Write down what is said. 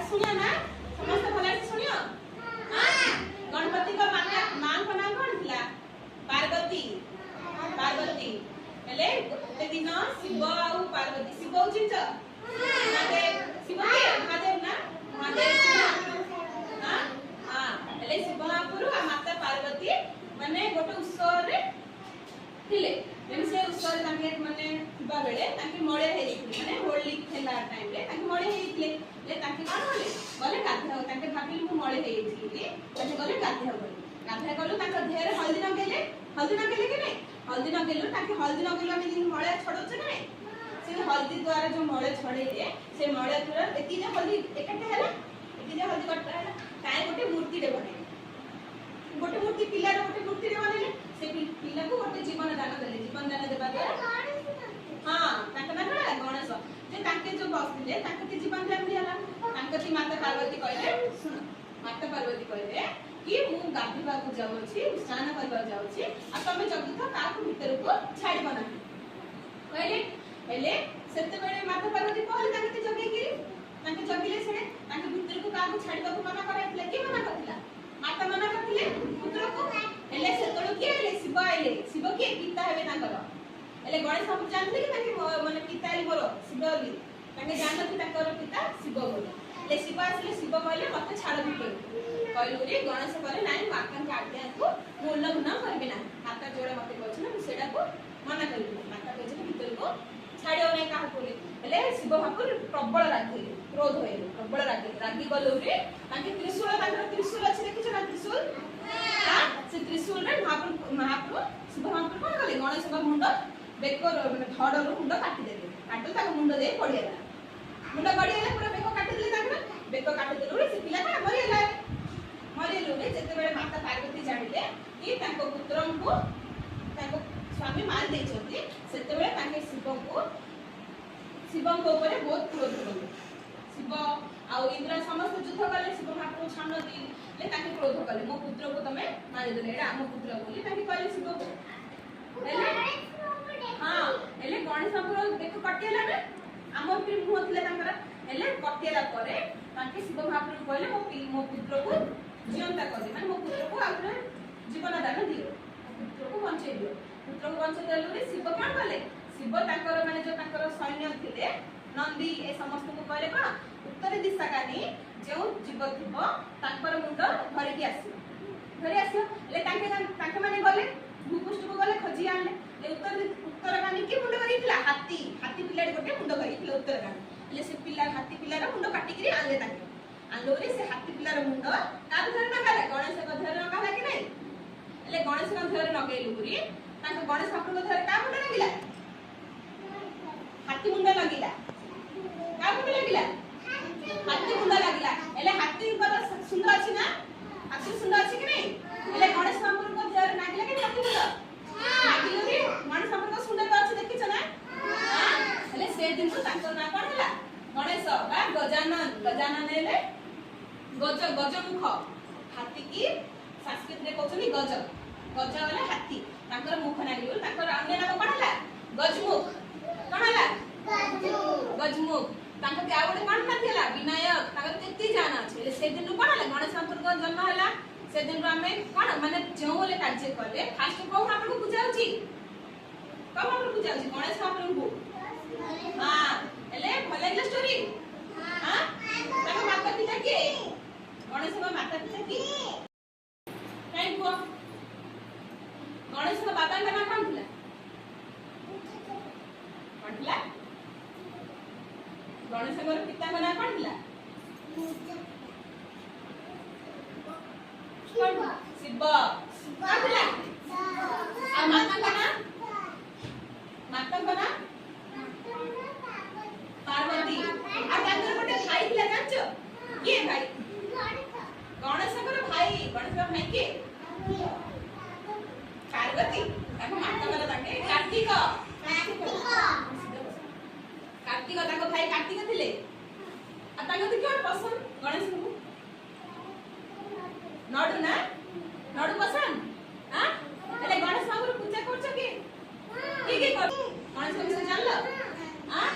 सुनियो ना समस्त भले सुनियो हां गणपति को मां को नाम कोन थिला पार्वती पार्वती हेले गोटे दिन शिव आ पार्वती शिव चिंच महादेव शिव के महादेव ना महादेव हां हां हेले शिव महापुर आ माता पार्वती माने गोटे उत्सव रे थिले से उत्सव ताके माने थिबा बेले ताके मळे हेई माने होली खेला टाइम रे ताके मळे हेइथिले ले ताके कोन होले गले गाधा ताके भाबिल मु मळे हेइथिली ताके गले गाधा गलो ताके देहरे हल्दी न गेले के नै हल्दी न गेलो ताके हल्दी न गेलो हम दिन मळे छडोछ के नै से हल्दी द्वारा जो मळे छडेले से मळे पूरा एति जे हल्दी एकटे हैला एति जे हल्दी कटरा हैला काई गोटे मूर्ति रे बने गोटे मूर्ति पिल्ला रे गोटे मूर्ति रे बनेले से पिल्ला को गोटे जीवन दान देले जीवन दान देबा द्वारा हां ताके ना गणेश जे ताके जो बसले ताके के जीवन दान दियाला ताके ती माता पार्वती कहले सुन माता पार्वती कहले कि मु गाधीबा को जाउछि स्नान करबा जाउछि आ तमे जगत का को भीतर को छाड़बो ना कहले हेले सेते बेले माता पार्वती कहले ताके जगिले से ताके भीतर को का को छाड़बा को मना कराइतले कि मना करथिला माता मना करथिले पुत्र को हेले से तळो के हेले शिव के पिता हेबे ताकर हेले गणेश हम जानले कि ताके माने पिता हेले मोर शिव भी ताके जानले कि ताकर पिता शिव बोले ले शिव आसले शिव कहले मते छाड़ भीतर कहलो रे गणेश कहले नाही माता के आज्ञा को मोल्लंघन न करबे ना माता जोड़े मते कहछ ना सेडा को मना करबे माता कहछ भीतर को छाड़ियो नै काहा बोले हेले शिव भापुर प्रबल रागी क्रोध होइले प्रबल रागी गलो रे ताके त्रिशूल अछि देखिछ ना त्रिशूल हां से त्रिशूल रे महापुर शिव महापुर कोन गले गणेश का मुंड बेको माने धड़ रो मुंड काटी देले काटल ताके मुंड दे पड़ियाला मुंड गड़ियाला पूरा बेको काटी देले ताके बेको काटी देले रे से पिला का मरियाला रे जेते बेले माता पार्वती जानिले कि ताको पुत्रन को ताको स्वामी मार दे छथि सेते बेले ताके शिव को ऊपर बहुत क्रोध होले शिव आ इंद्र समस्त युद्ध कले शिव महापुर छान दी ले ताके क्रोध कले मो पुत्र को तमे मारि देले एडा हम पुत्र बोली ताके कहले शिव को हेले हां हेले गणेश महापुर देखो कटियाला रे हमर फिर मुह थिले तांकर हेले कटियाला परे ताके शिव महापुर कहले मो पुत्र को जीवंत कर दे माने मो पुत्र को आउरे जीवन दान दियो पुत्र को बंचे दियो पुत्र को बंचे देलु रे शिव कोन कले शिव तांकर माने जो तांकर सैन्य थिले नंदी ए समस्त को कहले कोन उत्तर दिशा कानी जो जीव थिबो तांकर मुंड धरि आसी ले तांके माने गले भूपुष्ट को गले खोजी आनले ले उत्तर कानी के मुंड करितला हाथी पिल्ला गोटे मुंड करितला उत्तर कानी ले से पिल्ला हाथी पिल्ला रो मुंड काटी करी आनले ताके आनलो रे से हाथी पिल्ला रो मुंड का धर न काले गणेश को धर न काला कि नै ले गणेश को धर न गेलु पुरी ताके गणेश ठाकुर को धर का मुंड लागिला हाथी मुंड लागिला का मुंड लागिला हाथी मुंड लागिला एले हाथी पर सुंदर अछि ना हाथी सुंदर अछि कि नै एले गणेश ठाकुर को धर लागिला कि हाथी मुंड लागिलो रे गणेश ठाकुर को सुंदर अछि देखिछ ना हां एले से दिन तो ताकर ना कोन हला गणेश बा गजानन एले गजमुख हाथी की संस्कृत रे कहछनी गज वाला हाथी ताकर मुख नागिलो ताकर अन्य नाम कोन हला गजमुख कोन हला गजमुख तांका के आउडे कोन नथिला विनायक ताकर केति जाना छै से दिन कोन हला गणेश ठाकुर को जन्म हला से दिन रो हमें कोन माने जोले कार्य करले फास्ट को ठाकुर को पूजा होची कब ठाकुर पूजा होची गणेश ठाकुर को हां एले भल लागला स्टोरी हां ताका माता पिता के गणेश का माता पिता की काई को गणेश का बाबा का नाम कोन थिला गणेश का पिता का नाम कोन थिला शिव का थिला आ माता का नाम पार्वती आ ताकर गोटे भाई थिला जानछो के भाई गणेश का भाई के पार्वती ताको माता वाला ताके कार्तिक ताको भाई कार्तिक थिले आ ताको तो कोन पसंद गणेश को नडु पसंद हां एले गणेश बाबू पूजा करछ के कर गणेश को जानलो हां